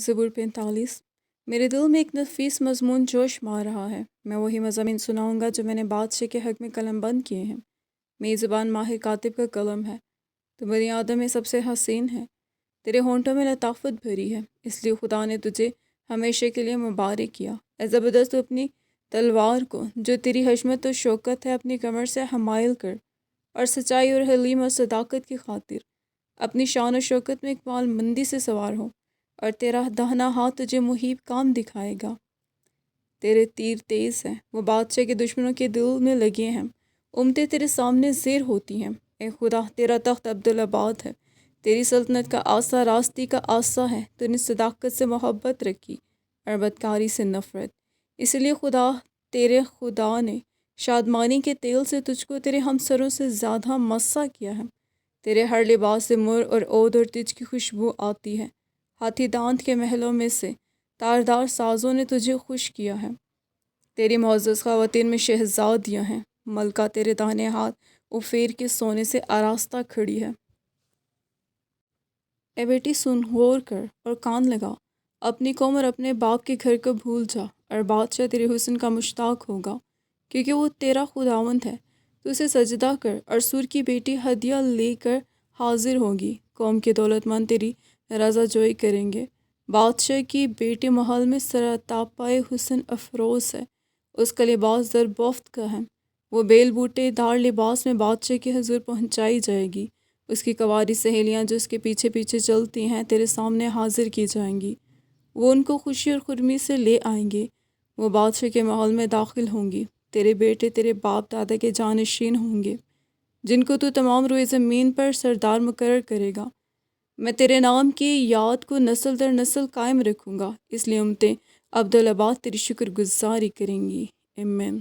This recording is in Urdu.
زبور 45۔ میرے دل میں ایک نفیس مضمون جوش مار رہا ہے۔ میں وہی مضامین سناؤں گا جو میں نے بادشاہ کے حق میں قلم بند کیے ہیں۔ میری زبان ماہر کاتب کا قلم ہے۔ تو بنی آدم میں سب سے حسین ہے۔ تیرے ہونٹوں میں لطافت بھری ہے، اس لیے خدا نے تجھے ہمیشہ کے لیے مبارک کیا۔ اے زبردست، تو اپنی تلوار کو جو تیری حشمت و شوکت ہے اپنی کمر سے حمائل کر، اور سچائی اور حلیم اور صداقت کی خاطر اپنی شان و شوکت میں اقبال مندی سے سوار ہو، اور تیرا داہنا ہاتھ تجھے محیب کام دکھائے گا۔ تیرے تیر تیز ہیں، وہ بادشاہ کے دشمنوں کے دل میں لگے ہیں، امتیں تیرے سامنے زیر ہوتی ہیں۔ اے خدا، تیرا تخت عبدالآباد ہے، تیری سلطنت کا آسا راستی کا آسا ہے۔ تو نے صداقت سے محبت رکھی اور بدکاری سے نفرت، اس لیے خدا تیرے خدا نے شادمانی کے تیل سے تجھ کو تیرے ہمسروں سے زیادہ مسا کیا ہے۔ تیرے ہر لباس سے مر اور عود اور تج کی خوشبو آتی ہے۔ ہاتھی دانت کے محلوں میں سے تاردار سازوں نے تجھے خوش کیا ہے۔ تیری معزز خواتین میں شہزادیاں ہیں، ملکہ تیرے داہنے ہاتھ اوفیر کے سونے سے آراستہ کھڑی ہے۔ اے بیٹی، سن، غور کر اور کان لگا، اپنی قوم اور اپنے باپ کے گھر کو بھول جا، اور بادشاہ تیرے حسن کا مشتاق ہوگا، کیونکہ وہ تیرا خداوند ہے۔ تو اسے سجدہ کر، اور سور کی بیٹی ہدیہ لے کر حاضر ہوگی۔ قوم کے دولت مند تیری رضا جوئی کریں گے۔ بادشاہ کی بیٹی محل میں سرتاپائے حسن افروز ہے، اس کا لباس زربفت کا ہے۔ وہ بیل بوٹے دار لباس میں بادشاہ کے حضور پہنچائی جائے گی۔ اس کی کنواری سہیلیاں جو اس کے پیچھے پیچھے چلتی ہیں تیرے سامنے حاضر کی جائیں گی۔ وہ ان کو خوشی اور خرمی سے لے آئیں گے۔ وہ بادشاہ کے محل میں داخل ہوں گی۔ تیرے بیٹے تیرے باپ دادا کے جانشین ہوں گے، جن کو تو تمام روئے زمین پر سردار مقرر کرے گا۔ میں تیرے نام کی یاد کو نسل در نسل قائم رکھوں گا، اس لیے امتیں عبدالآباد تیری شکر گزاری کریں گی۔ آمین۔